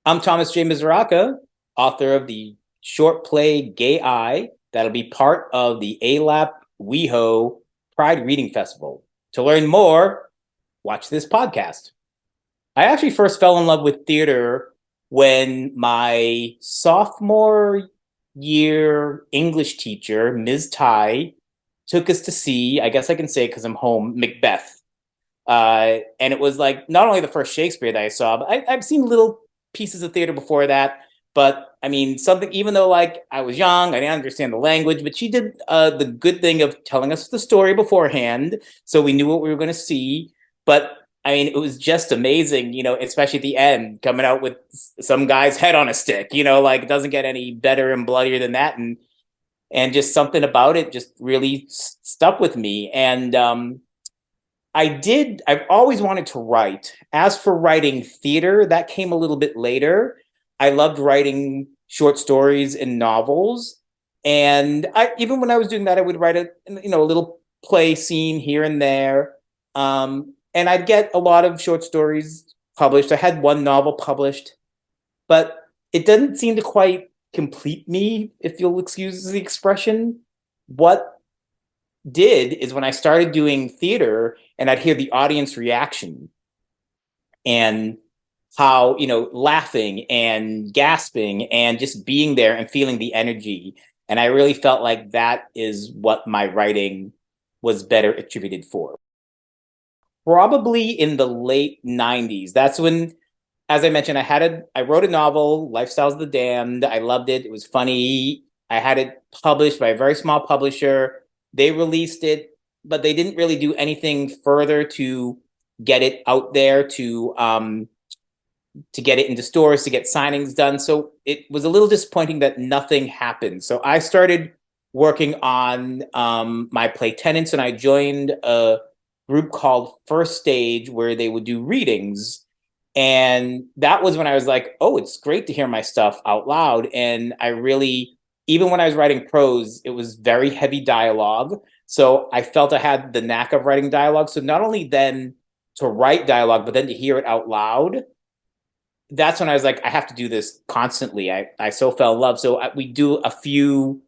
I'm Thomas J. Misuraca, author of the short play Gay.I that'll be part of the ALAP WeHo Pride Reading Festival. To learn more, watch this podcast. I actually first fell in love with theater when my sophomore year English teacher, Ms. Ty, took us to see, I guess I can say because I'm home, Macbeth. And it was like not only the first Shakespeare that I saw, but I've seen little pieces of theater before that. But I mean, something, even though like I was young, I didn't understand the language, but she did the good thing of telling us the story beforehand. So we knew what we were going to see. But I mean, it was just amazing, especially at the end, coming out with some guy's head on a stick, like it doesn't get any better and bloodier than that. And just something about it just really stuck with me. And I've always wanted to write. As for writing theater, that came a little bit later. I loved writing short stories and novels. And even when I was doing that, I would write a little play scene here and there. And I'd get a lot of short stories published. I had one novel published, but it didn't seem to quite complete me, if you'll excuse the expression. What did is when I started doing theater and I'd hear the audience reaction and how, laughing and gasping and just being there and feeling the energy. And I really felt like that is what my writing was better attributed for. Probably in the late 90s. That's when, as I mentioned, I wrote a novel, Lifestyles of the Damned. I loved it. It was funny. I had it published by a very small publisher. They released it, but they didn't really do anything further to get it out there, to get it into stores, to get signings done. So it was a little disappointing that nothing happened. So I started working on my play Tenants, and I joined a group called First Stage where they would do readings. And that was when I was like, oh, it's great to hear my stuff out loud. And I really, even when I was writing prose, it was very heavy dialogue. So I felt I had the knack of writing dialogue. So not only then to write dialogue, but then to hear it out loud, that's when I was like, I have to do this constantly. I so fell in love. So we do a few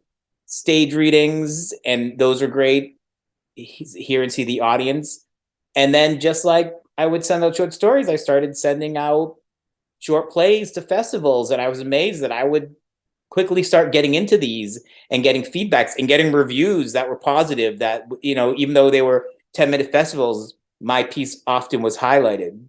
stage readings, and those are great. Hear and see the audience. And then just like I would send out short stories, I started sending out short plays to festivals. And I was amazed that I would quickly start getting into these and getting feedbacks and getting reviews that were positive, that, even though they were 10-minute festivals, my piece often was highlighted.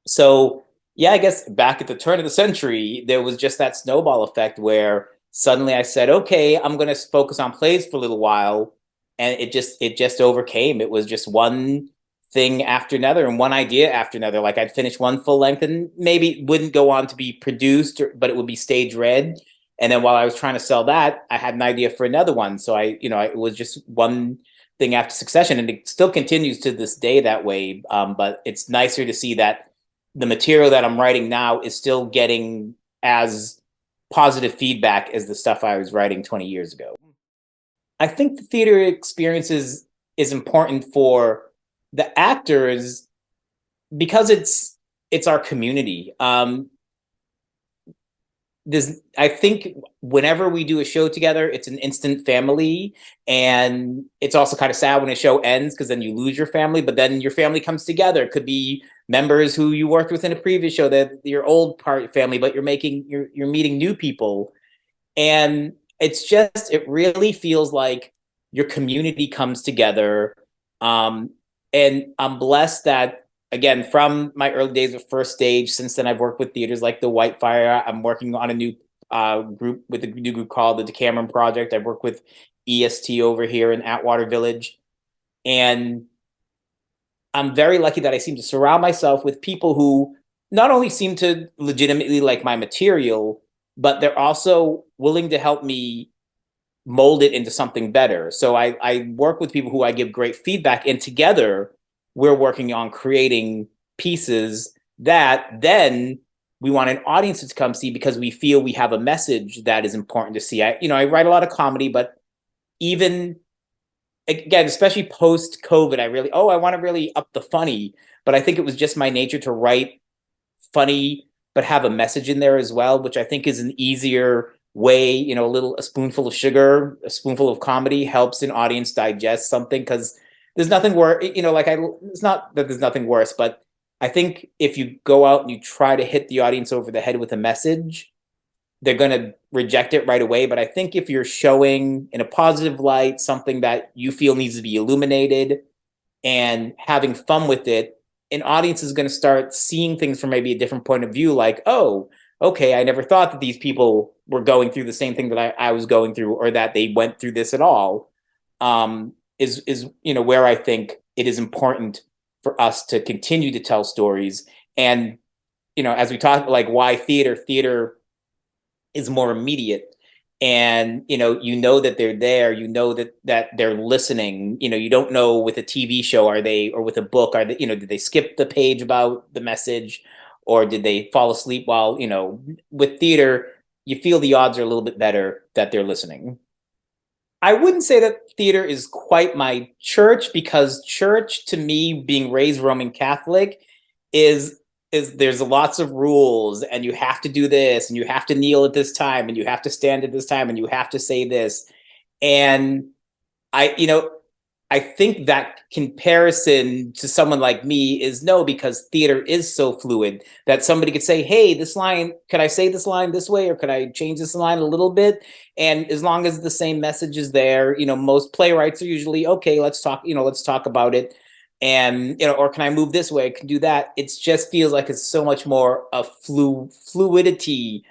So yeah, I guess back at the turn of the century, there was just that snowball effect where suddenly I said, okay, I'm going to focus on plays for a little while. And it just overcame. It was just one thing after another and one idea after another. Like I'd finish one full length and maybe it wouldn't go on to be produced, but it would be stage read. And then while I was trying to sell that, I had an idea for another one. So it was just one thing after succession, and it still continues to this day that way. But it's nicer to see that the material that I'm writing now is still getting as positive feedback as the stuff I was writing 20 years ago. I think the theater experience is important for the actors because it's our community. I think whenever we do a show together, it's an instant family, and it's also kind of sad when a show ends because then you lose your family, but then your family comes together. It could be members who you worked with in a previous show, that your old part family, but you're meeting new people. And it really feels like your community comes together. And I'm blessed that, again, from my early days of First Stage, since then I've worked with theaters like the Whitefire. I'm working on a new group with a new group called the Decameron Project. I've worked with EST over here in Atwater Village. And I'm very lucky that I seem to surround myself with people who not only seem to legitimately like my material, but they're also willing to help me mold it into something better. So I work with people who I give great feedback, and together we're working on creating pieces that then we want an audience to come see because we feel we have a message that is important to see. I write a lot of comedy, but even, again, especially post-COVID, I want to really up the funny, but I think it was just my nature to write funny but have a message in there as well, which I think is an easier way. You know, a spoonful of sugar, a spoonful of comedy helps an audience digest something, because there's nothing worse, you know, it's not that there's nothing worse, but I think if you go out and you try to hit the audience over the head with a message, they're going to reject it right away. But I think if you're showing in a positive light something that you feel needs to be illuminated and having fun with it, an audience is going to start seeing things from maybe a different point of view, like, oh, okay, I never thought that these people were going through the same thing that I was going through, or that they went through this at all. Is you know, where I think it is important for us to continue to tell stories. And, you know, as we talk, like, why theater is more immediate, and, you know that they're there, you know that they're listening. You know, you don't know with a TV show, are they, or with a book, are they, you know, did they skip the page about the message, or did they fall asleep while, you know, with theater, you feel the odds are a little bit better that they're listening. I wouldn't say that theater is quite my church, because church, to me, being raised Roman Catholic, is there's lots of rules, and you have to do this, and you have to kneel at this time, and you have to stand at this time, and you have to say this. And you know, I think that comparison to someone like me is no, because theater is so fluid that somebody could say, hey, this line, could I say this line this way, or could I change this line a little bit? And as long as the same message is there, you know, most playwrights are usually, okay, let's talk, you know, let's talk about it. And, you know, or can I move this way? I can do that. It just feels like it's so much more a fluidity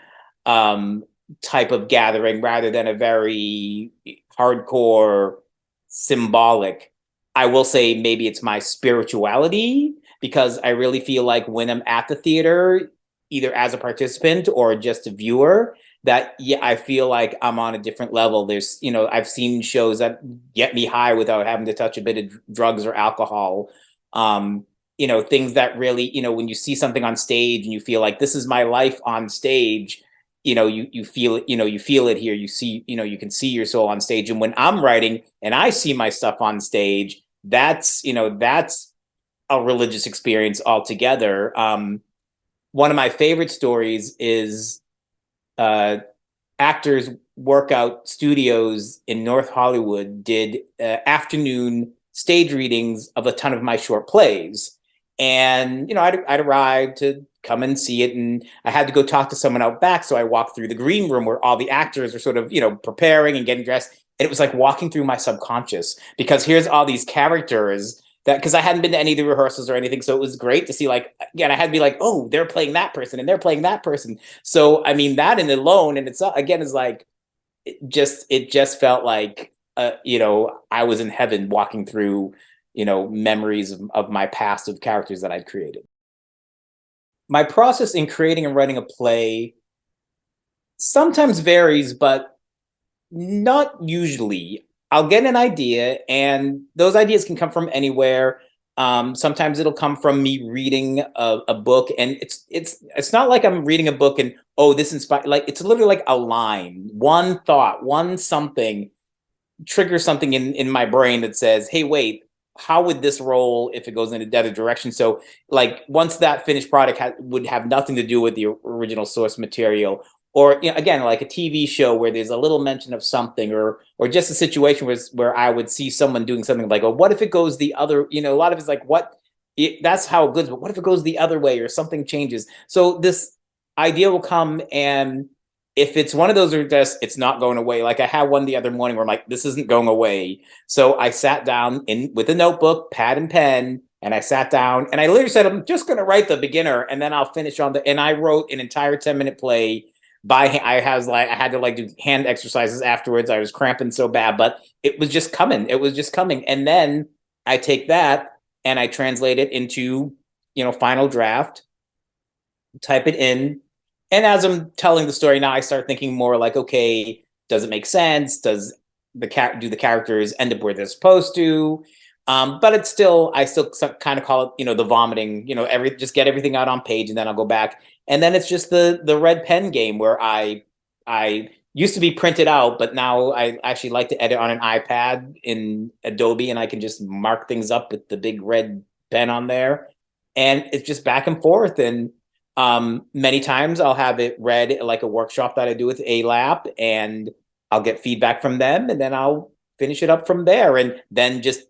type of gathering, rather than a very hardcore symbolic. I will say maybe it's my spirituality, because I really feel like when I'm at the theater, either as a participant or just a viewer, that, yeah, I feel like I'm on a different level. There's, you know, I've seen shows that get me high without having to touch a bit of drugs or alcohol. You know, things that really, you know, when you see something on stage and you feel like this is my life on stage, you know, you feel it, you know, you feel it here, you see, you know, you can see your soul on stage. And when I'm writing and I see my stuff on stage, that's, you know, that's a religious experience altogether. One of my favorite stories is Actors Workout Studios in North Hollywood did afternoon stage readings of a ton of my short plays. And, you know, I'd arrived to come and see it, and I had to go talk to someone out back. So I walked through the green room where all the actors are sort of, you know, preparing and getting dressed. And it was like walking through my subconscious, because here's all these characters that, because I hadn't been to any of the rehearsals or anything. So it was great to see, like, again, I had to be like, oh, they're playing that person and they're playing that person. So, I mean, that in alone, and it's, again, is like, it just felt like, you know, I was in heaven walking through, you know, memories of my past, of characters that I'd created. My process in creating and writing a play sometimes varies, but not usually. I'll get an idea, and those ideas can come from anywhere. Sometimes it'll come from me reading a book, and it's not like I'm reading a book and, oh, this inspired. Like, it's literally like a line, one thought, one something triggers something in my brain that says, hey, wait, how would this roll if it goes in a other direction? So, like, once that finished product would have nothing to do with the original source material, or, you know, again, like a TV show where there's a little mention of something, or just a situation where I would see someone doing something, like, oh, what if it goes the other, you know, a lot of it's like, that's how it goes, but what if it goes the other way, or something changes? So this idea will come, and if it's one of those are just, it's not going away. Like, I had one the other morning where I'm like, this isn't going away. So I sat down with a notebook, pad and pen, and I sat down and I literally said, I'm just going to write the beginner, and then I'll finish and I wrote an entire 10-minute play by hand. I had to, like, do hand exercises afterwards. I was cramping so bad, but it was just coming. It was just coming. And then I take that and I translate it into, you know, final draft, type it in. And as I'm telling the story now, I start thinking more like, okay, does it make sense? Does do the characters end up where they're supposed to? But I still kind of call it, you know, the vomiting, you know, just get everything out on page, and then I'll go back. And then it's just the red pen game, where I used to be printed out, but now I actually like to edit on an iPad in Adobe, and I can just mark things up with the big red pen on there. And it's just back and forth. And Many times I'll have it read at like a workshop that I do with ALAP, and I'll get feedback from them, and then I'll finish it up from there, and then just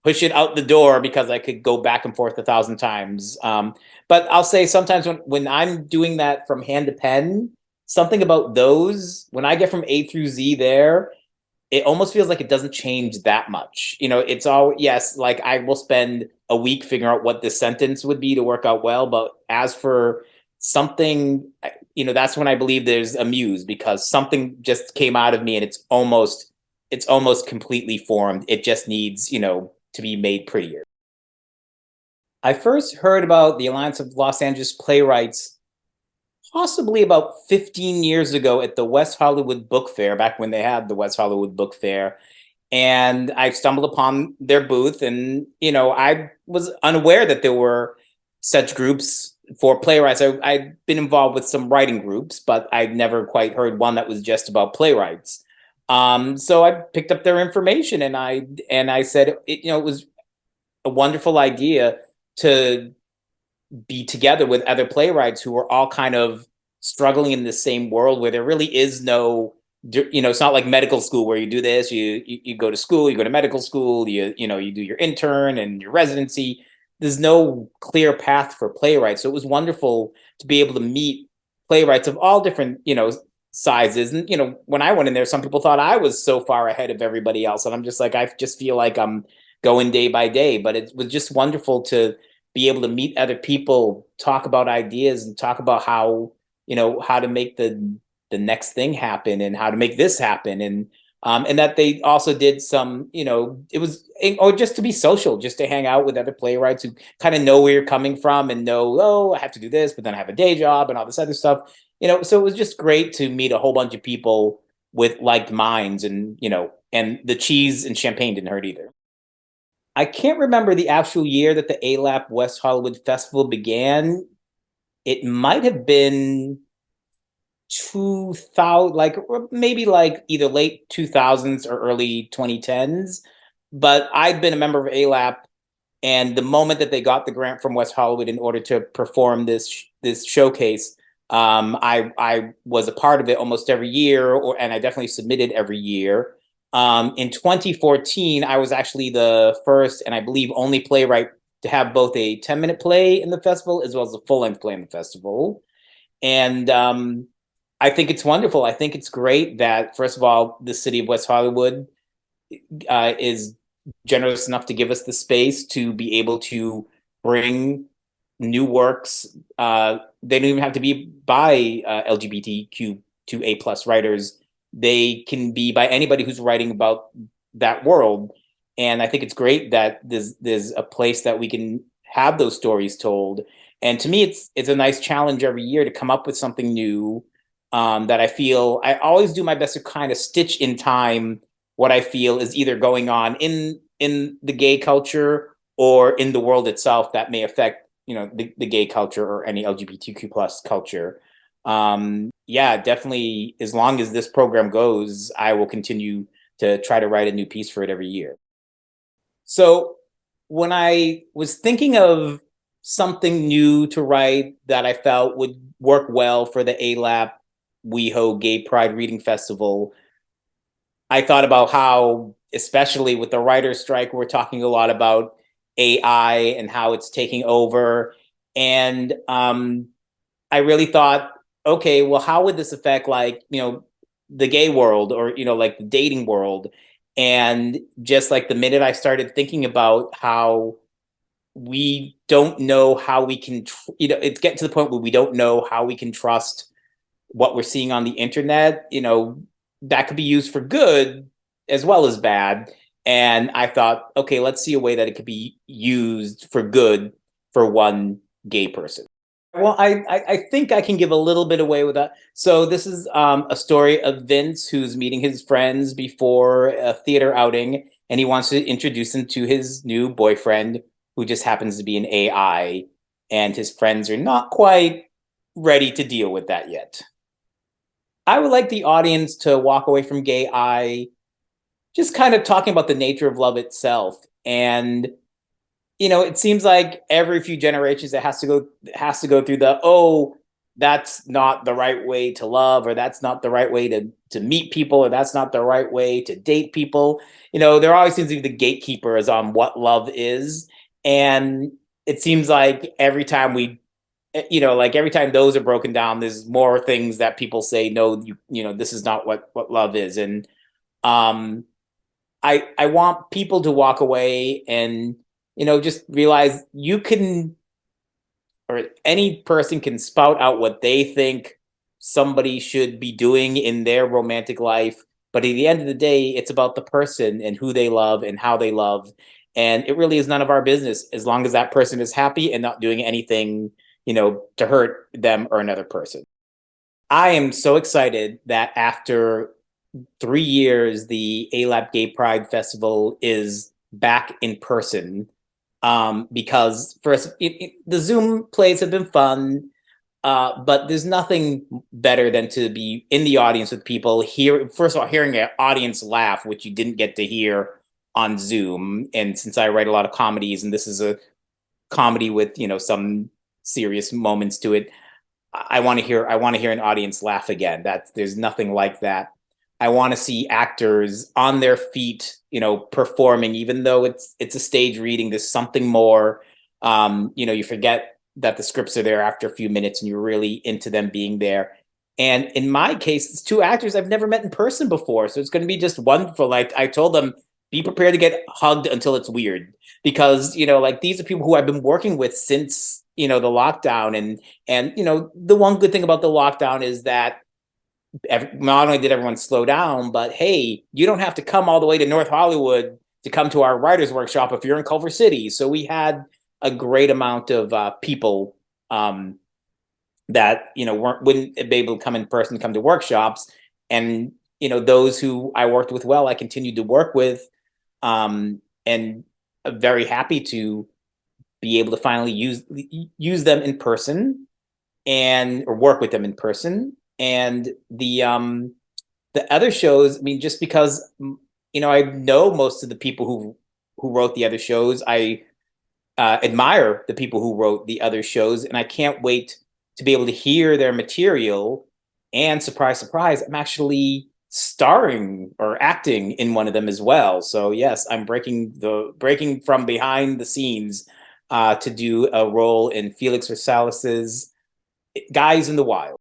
push it out the door because I could go back and forth 1,000 times. But I'll say sometimes when I'm doing that from hand to pen, something about those, when I get from A through Z there, it almost feels like it doesn't change that much. It's all, yes, like I will spend a week figuring out what this sentence would be to work out well. But as for something, that's when I believe there's a muse, because something just came out of me and it's almost completely formed. It just needs, to be made prettier. I first heard about the Alliance of Los Angeles Playwrights possibly about 15 years ago at the West Hollywood Book Fair, back when they had the West Hollywood Book Fair. And I stumbled upon their booth, and I was unaware that there were such groups for playwrights. I'd been involved with some writing groups, but I'd never quite heard one that was just about playwrights. So I picked up their information, and I said it was a wonderful idea to be together with other playwrights who are all kind of struggling in the same world, where there really is no, it's not like medical school where you do this, you go to school, you go to medical school, you do your intern and your residency. There's no clear path for playwrights. So it was wonderful to be able to meet playwrights of all different, sizes. And, when I went in there, some people thought I was so far ahead of everybody else. And I'm just like, I just feel like I'm going day by day. But it was just wonderful to be able to meet other people, talk about ideas, and talk about how to make the next thing happen, and how to make this happen. And that they also did some, it was, or just to be social, just to hang out with other playwrights who kind of know where you're coming from and know, oh, I have to do this, but then I have a day job and all this other stuff. So it was just great to meet a whole bunch of people with like minds, and and the cheese and champagne didn't hurt either. I can't remember the actual year that the ALAP West Hollywood Festival began. It might have been 2000, like maybe like either late 2000s or early 2010s. But I'd been a member of ALAP, and the moment that they got the grant from West Hollywood in order to perform this showcase, I was a part of it almost every year, and I definitely submitted every year. In 2014, I was actually the first, and I believe only playwright to have both a 10-minute play in the festival as well as a full-length play in the festival. And I think it's wonderful. I think it's great that, first of all, the city of West Hollywood is generous enough to give us the space to be able to bring new works. They don't even have to be by LGBTQ2A+ writers. They can be by anybody who's writing about that world. And I think it's great that there's a place that we can have those stories told. And to me, it's a nice challenge every year to come up with something new, that I feel I always do my best to kind of stitch in time what I feel is either going on in the gay culture or in the world itself that may affect the gay culture or any LGBTQ+ culture. Yeah, definitely. As long as this program goes, I will continue to try to write a new piece for it every year. So when I was thinking of something new to write that I felt would work well for the ALAP WeHo Gay Pride Reading Festival, I thought about how, especially with the writer's strike, we're talking a lot about AI and how it's taking over. And I really thought, okay, well, how would this affect the gay world, or like the dating world? And just like the minute I started thinking about how we don't know how we can, it's getting to the point where we don't know how we can trust what we're seeing on the internet, that could be used for good as well as bad. And I thought, okay, let's see a way that it could be used for good for one gay person. Well, I think I can give a little bit away with that. So this is a story of Vince, who's meeting his friends before a theater outing, and he wants to introduce them to his new boyfriend, who just happens to be an AI, and his friends are not quite ready to deal with that yet. I would like the audience to walk away from Gay.I just kind of talking about the nature of love itself, and it seems like every few generations it has to go through the, oh, that's not the right way to love, or that's not the right way to meet people, or that's not the right way to date people. There always seems to be the gatekeepers on what love is. And it seems like every time like every time those are broken down, there's more things that people say, no, this is not what love is. And um I want people to walk away and just realize you can, or any person can spout out what they think somebody should be doing in their romantic life, but at the end of the day, it's about the person and who they love and how they love, and it really is none of our business as long as that person is happy and not doing anything to hurt them or another person. I am so excited that after 3 years, the ALAP Gay Pride Festival is back in person. Because first, the Zoom plays have been fun, but there's nothing better than to be in the audience with people. First of all, hearing an audience laugh, which you didn't get to hear on Zoom. And since I write a lot of comedies, and this is a comedy with some serious moments to it, I want to hear an audience laugh again. There's nothing like that. I want to see actors on their feet, performing, even though it's a stage reading. There's something more. You forget that the scripts are there after a few minutes, and you're really into them being there. And in my case, it's two actors I've never met in person before, so it's going to be just wonderful. Like I told them, be prepared to get hugged until it's weird, because like these are people who I've been working with since the lockdown, and the one good thing about the lockdown is that not only did everyone slow down, but hey, you don't have to come all the way to North Hollywood to come to our writers workshop if you're in Culver City. So we had a great amount of people that wouldn't be able to come in person, come to workshops, and those who I worked with well, I continued to work with, and I'm very happy to be able to finally use them in person, and or work with them in person. And the other shows, I mean, just because I know most of the people who wrote the other shows, I admire the people who wrote the other shows, and I can't wait to be able to hear their material. And surprise, surprise, I'm actually starring or acting in one of them as well. So yes, I'm breaking from behind the scenes to do a role in Felix Racelis's Guys in the Wild.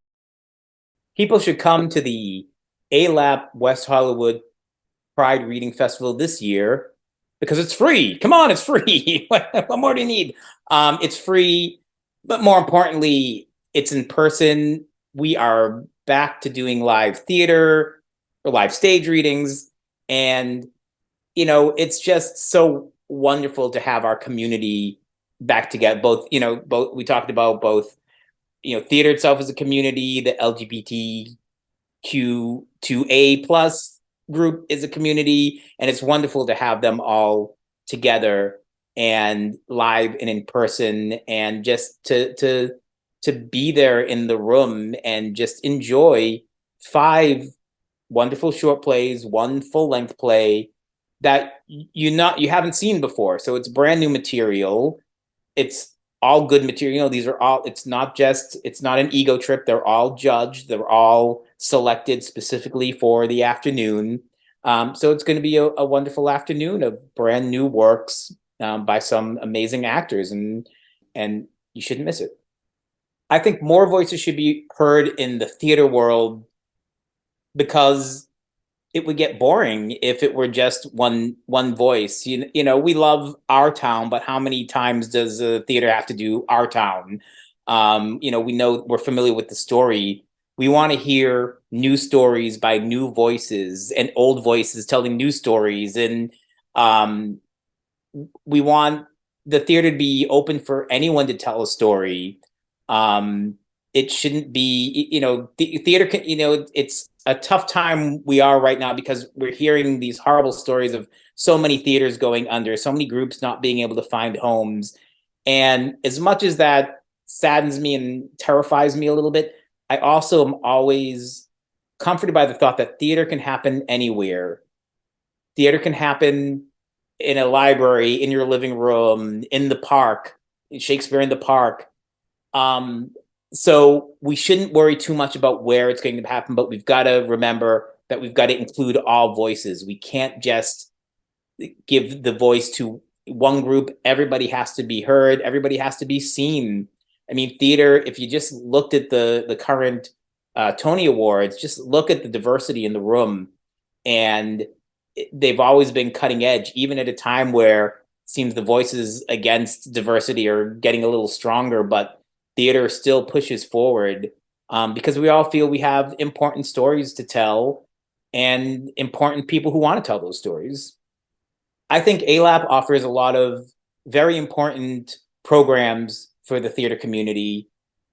People should come to the ALAP West Hollywood Pride Reading Festival this year because it's free. Come on, it's free. What more do you need? It's free, but more importantly, it's in person. We are back to doing live theater or live stage readings, and it's just so wonderful to have our community back together. Both we talked about both theater itself as a community, the LGBTQ2A plus group is a community, and it's wonderful to have them all together and live and in person, and just to be there in the room and just enjoy 5 wonderful short plays, 1 full-length play that you haven't seen before. So it's brand new material. It's all good material. These are all, it's not an ego trip. They're all judged. They're all selected specifically for the afternoon. So it's going to be a wonderful afternoon of brand new works by some amazing actors, and you shouldn't miss it. I think more voices should be heard in the theater world, because it would get boring if it were just one voice. We love Our Town, but how many times does a theater have to do Our Town? We know, we're familiar with the story. We want to hear new stories by new voices and old voices telling new stories, and we want the theater to be open for anyone to tell a story. It shouldn't be, the theater can, it's a tough time we are right now because we're hearing these horrible stories of so many theaters going under, so many groups not being able to find homes. And as much as that saddens me and terrifies me a little bit, I also am always comforted by the thought that theater can happen anywhere. Theater can happen in a library, in your living room, in the park, Shakespeare in the park. So we shouldn't worry too much about where it's going to happen, but we've got to remember that we've got to include all voices. We can't just give the voice to one group. Everybody has to be heard. Everybody has to be seen. I mean, theater, if you just looked at the current Tony Awards, just look at the diversity in the room. And they've always been cutting edge, even at a time where it seems the voices against diversity are getting a little stronger, but theater still pushes forward because we all feel we have important stories to tell and important people who want to tell those stories. I think ALAP offers a lot of very important programs for the theater community.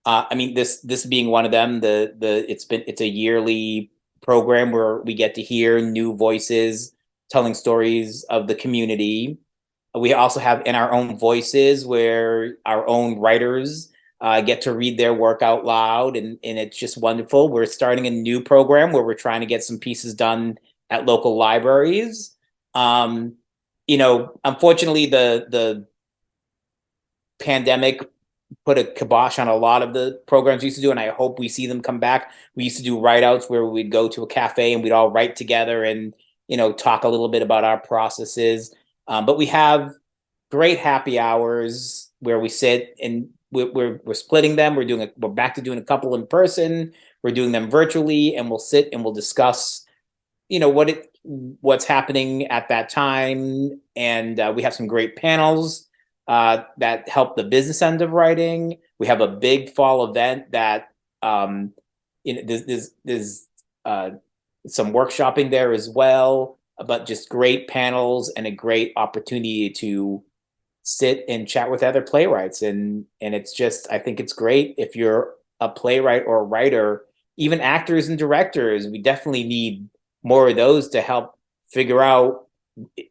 I mean, this being one of them. It's a yearly program where we get to hear new voices telling stories of the community. We also have In Our Own Voices, where our own writers get to read their work out loud, and it's just wonderful. We're starting a new program where we're trying to get some pieces done at local libraries. Unfortunately, the pandemic put a kibosh on a lot of the programs we used to do, and I hope we see them come back. We used to do write-outs where we'd go to a cafe and we'd all write together and talk a little bit about our processes. But we have great happy hours where we sit, and we're splitting them. We're back to doing a couple in person. We're doing them virtually, and we'll sit and we'll discuss, what's happening at that time. And we have some great panels that help the business end of writing. We have a big fall event that there's some workshopping there as well, but just great panels and a great opportunity to sit and chat with other playwrights. And it's just, I think it's great if you're a playwright or a writer, even actors and directors. We definitely need more of those to help figure out,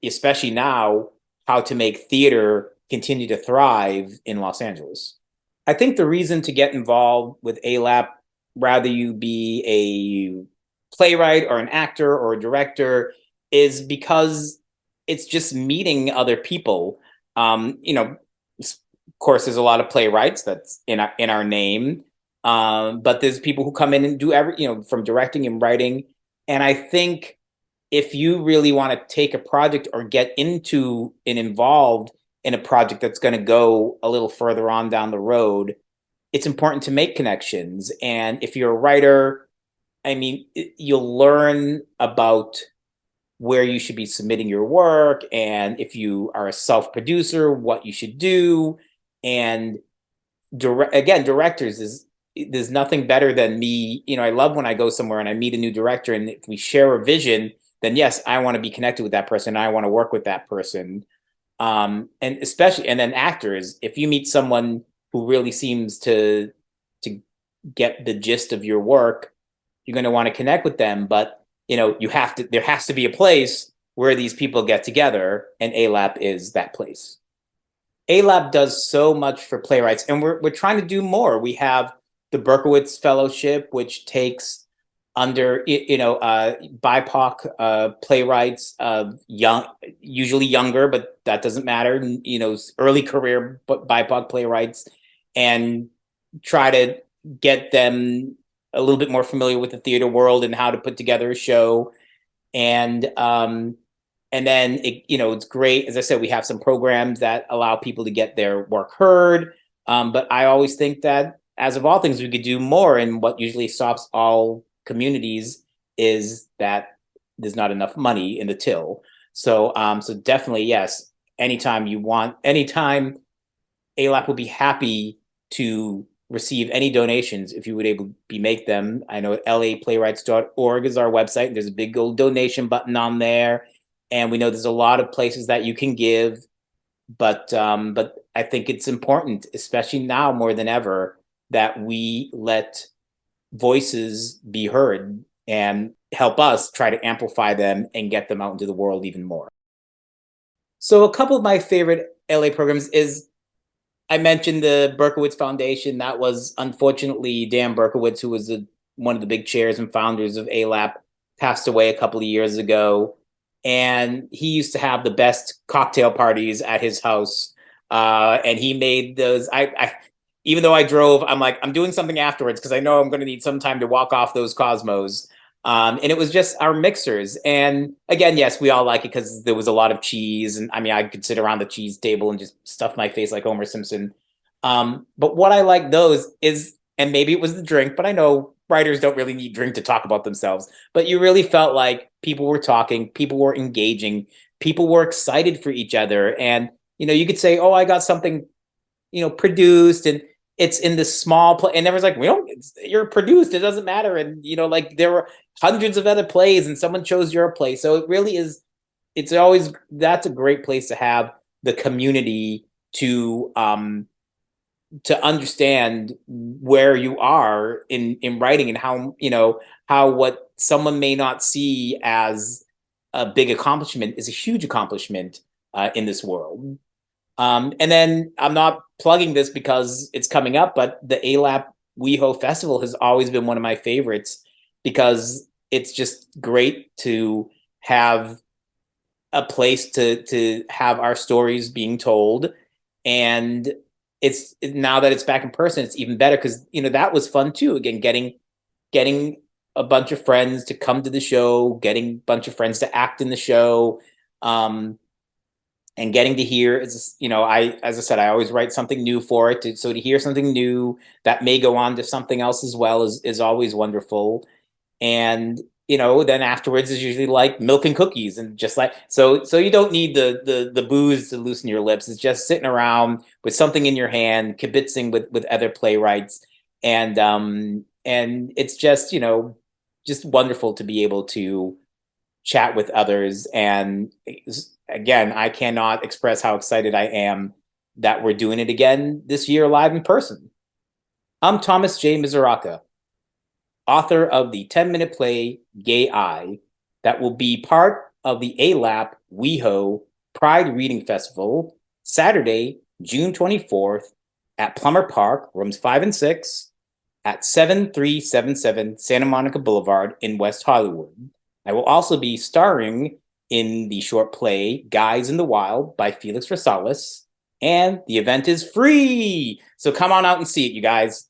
especially now, how to make theater continue to thrive in Los Angeles. I think the reason to get involved with ALAP, rather you be a playwright or an actor or a director, is because it's just meeting other people. Of course, there's a lot of playwrights that's in our name, but there's people who come in and do from directing and writing. And I think if you really want to take a project or get into and involved in a project that's going to go a little further on down the road, it's important to make connections. And if you're a writer, I mean, you'll learn about where you should be submitting your work, and if you are a self-producer, what you should do. And directors, there's nothing better than me. I love when I go somewhere and I meet a new director, and if we share a vision, then yes, I want to be connected with that person. I want to work with that person. And then actors, if you meet someone who really seems to get the gist of your work, you're going to want to connect with them. But there has to be a place where these people get together, and ALAP is that place. ALAP does so much for playwrights, and we're trying to do more. We have the Berkowitz Fellowship, which takes under BIPOC playwrights, usually younger, but that doesn't matter. Early career BIPOC playwrights, and try to get them a little bit more familiar with the theater world and how to put together a show. And then it's great. As I said, we have some programs that allow people to get their work heard. But I always think that, as of all things, we could do more. And what usually stops all communities is that there's not enough money in the till. So definitely, yes, anytime ALAP will be happy to receive any donations if you would able to make them. I know laplaywrights.org is our website, and there's a big old donation button on there. And we know there's a lot of places that you can give, but I think it's important, especially now more than ever, that we let voices be heard and help us try to amplify them and get them out into the world even more. So a couple of my favorite LA programs is, I mentioned the Berkowitz Foundation. That was, unfortunately, Dan Berkowitz, who was one of the big chairs and founders of ALAP, passed away a couple of years ago. and he used to have the best cocktail parties at his house. And he made those. Even though I drove, I'm like, I'm doing something afterwards because I know I'm going to need some time to walk off those Cosmos. And it was just our mixers. And again, yes, we all like it because there was a lot of cheese. And I mean, I could sit around the cheese table and just stuff my face like Homer Simpson. But what I like those is, and maybe it was the drink, but I know writers don't really need drink to talk about themselves. But you really felt like people were talking, people were engaging, people were excited for each other. And, you could say, oh, I got something, produced, and it's in this small play, and everyone's like, you're produced, it doesn't matter. And like there were hundreds of other plays and someone chose your play. So it really is, that's a great place to have the community to understand where you are in writing, and how what someone may not see as a big accomplishment is a huge accomplishment in this world. And then I'm not plugging this because it's coming up, but the ALAP WeHo Festival has always been one of my favorites because it's just great to have a place to have our stories being told. And it's now that it's back in person, it's even better because that was fun too. Again, getting a bunch of friends to come to the show, getting a bunch of friends to act in the show. And getting to hear is, as I said, I always write something new for it. So to hear something new that may go on to something else as well is always wonderful. And, then afterwards is usually like milk and cookies, and just like, so you don't need the booze to loosen your lips. It's just sitting around with something in your hand, kibitzing with other playwrights. And it's just, just wonderful to be able to chat with others. And again, I cannot express how excited I am that we're doing it again this year live in person. I'm Thomas J. Misuraca, author of the 10-minute play Gay.I, that will be part of the ALAP WeHo Pride Reading Festival, Saturday, June 24th at Plummer Park, rooms 5 and 6, at 7377 Santa Monica Boulevard in West Hollywood. I will also be starring in the short play Guys in the Wild by Felix Racelis, and the event is free. So come on out and see it, you guys.